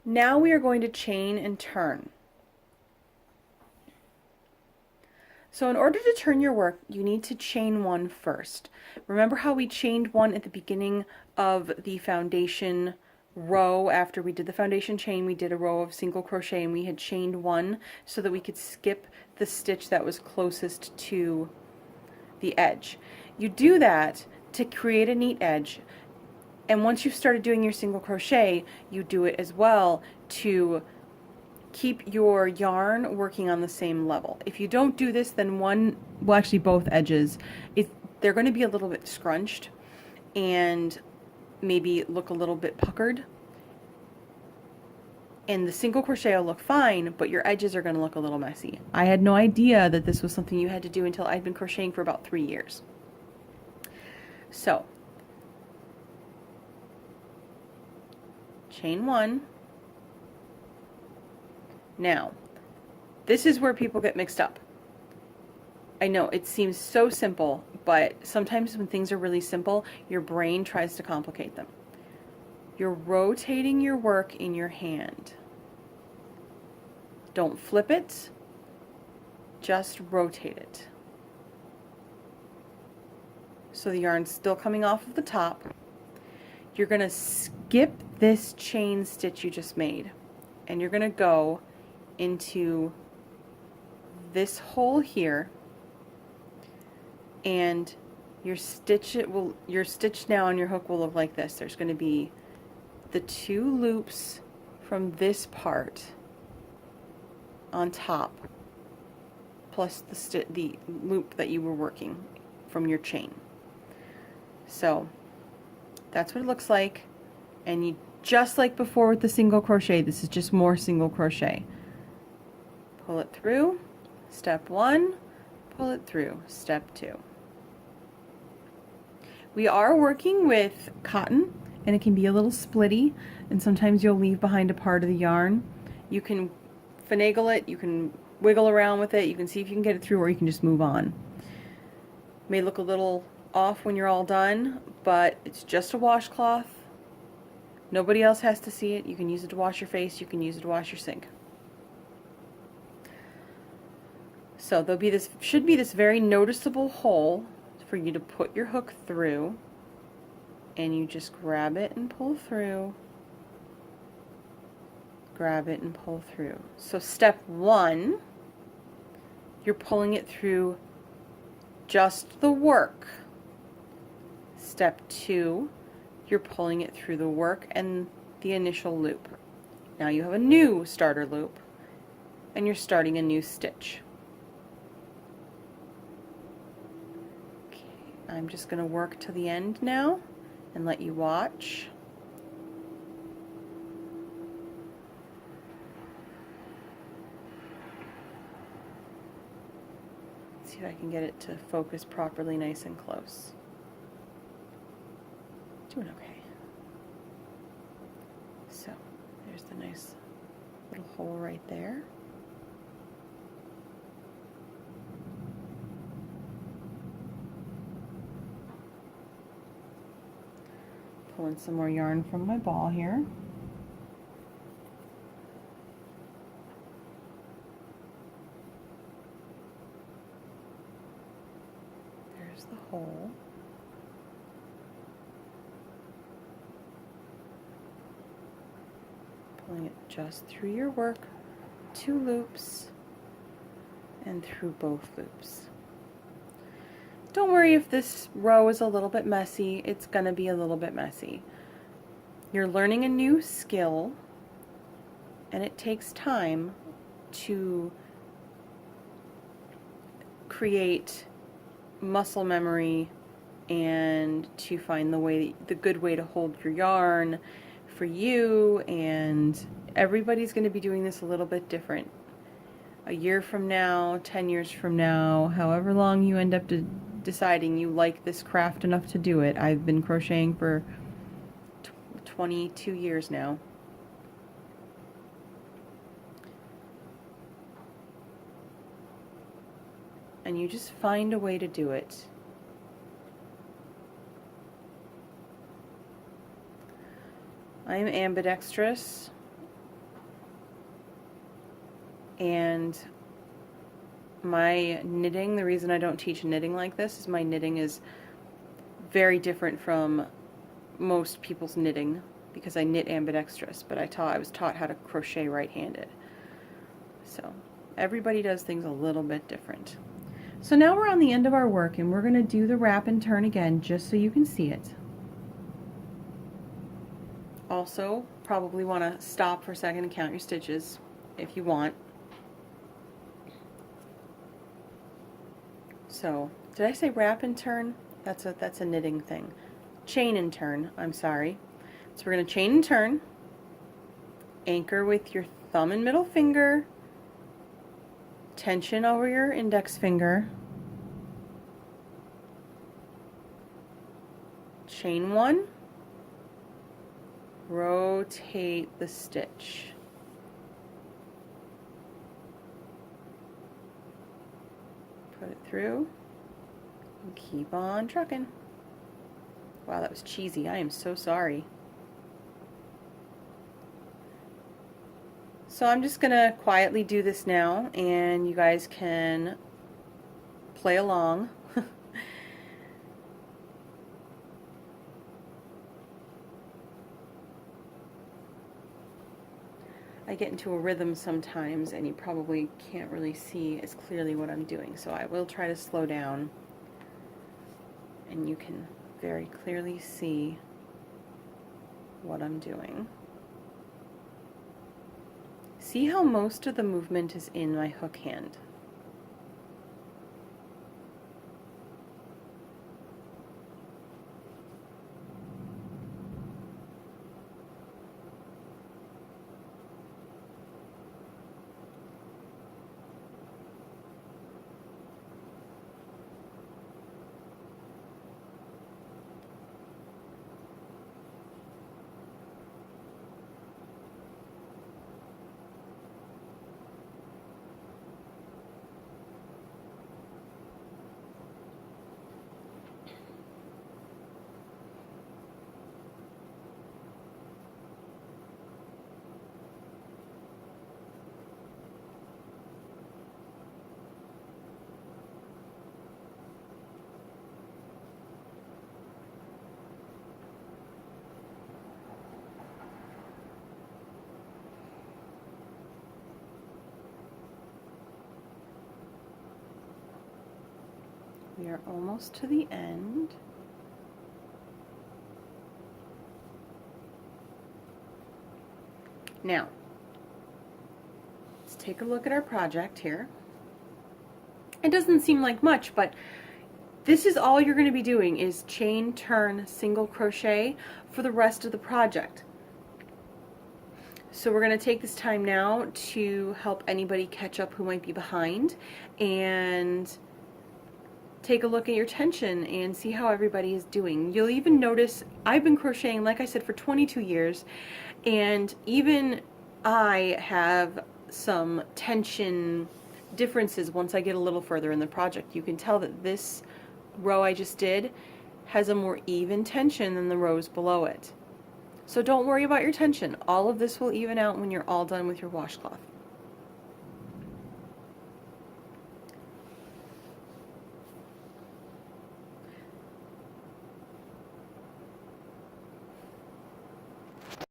Now we are going to chain and turn. So in order to turn your work, you need to chain one first. Remember how we chained one at the beginning of the foundation row? After we did the foundation chain, we did a row of single crochet and we had chained one so that we could skip the stitch that was closest to the edge. You do that to create a neat edge, and once you've started doing your single crochet, you do it as well to keep your yarn working on the same level. If you don't do this, then well actually both edges, they're going to be a little bit scrunched and maybe look a little bit puckered. And the single crochet will look fine, but your edges are going to look a little messy. I had no idea that this was something you had to do until I'd been crocheting for about 3 years. So, chain one. Now, this is where people get mixed up. I know it seems so simple, but sometimes when things are really simple, your brain tries to complicate them. You're rotating your work in your hand. Don't flip it, just rotate it. So the yarn's still coming off of the top. You're going to skip this chain stitch you just made, and you're going to go into this hole here, and your stitch now on your hook will look like this. There's going to be the 2 loops from this part on top, plus the loop that you were working from your chain. So that's what it looks like, and you just like before with the single crochet, this is just more single crochet. Pull it through, step 1, pull it through, step 2. We are working with cotton, and it can be a little splitty, and sometimes you'll leave behind a part of the yarn. You can finagle it, you can wiggle around with it, you can see if you can get it through, or you can just move on. It may look a little off when you're all done, but it's just a washcloth. Nobody else has to see it. You can use it to wash your face, you can use it to wash your sink. So should be this very noticeable hole for you to put your hook through, and you just grab it and pull through, grab it and pull through. So step 1, you're pulling it through just the work. Step 2, you're pulling it through the work and the initial loop. Now you have a new starter loop, and you're starting a new stitch. Okay, I'm just going to work to the end now and let you watch. See if I can get it to focus properly, nice and close. Doing okay. So there's the nice little hole right there. Pulling some more yarn from my ball here. There's the hole. Pulling it just through your work, 2 loops, and through both loops. Don't worry if this row is a little bit messy, it's going to be a little bit messy. You're learning a new skill, and it takes time to create muscle memory and to find the good way to hold your yarn for you, and everybody's going to be doing this a little bit different. A year from now, 10 years from now, however long you end up deciding you like this craft enough to do it. I've been crocheting for 22 years now. And you just find a way to do it. I'm ambidextrous, And my knitting, the reason I don't teach knitting like this is my knitting is very different from most people's knitting because I knit ambidextrous, but I was taught how to crochet right-handed. So everybody does things a little bit different. So now we're on the end of our work and we're going to do the wrap and turn again just so you can see it. Also, probably want to stop for a second and count your stitches if you want. So, did I say wrap and turn? That's a knitting thing. Chain and turn, I'm sorry. So we're going to chain and turn, anchor with your thumb and middle finger, tension over your index finger, chain one, rotate the stitch. Put it through and keep on trucking. Wow, that was cheesy. I am so sorry. So I'm just gonna quietly do this now and you guys can play along. I get into a rhythm sometimes and you probably can't really see as clearly what I'm doing, so I will try to slow down and you can very clearly see what I'm doing. See how most of the movement is in my hook hand. We are almost to the end. Now, let's take a look at our project here. It doesn't seem like much, but this is all you're going to be doing is chain, turn, single crochet for the rest of the project. So we're going to take this time now to help anybody catch up who might be behind and take a look at your tension and see how everybody is doing. You'll even notice I've been crocheting, like I said, for 22 years, and even I have some tension differences once I get a little further in the project. You can tell that this row I just did has a more even tension than the rows below it. So don't worry about your tension. All of this will even out when you're all done with your washcloth.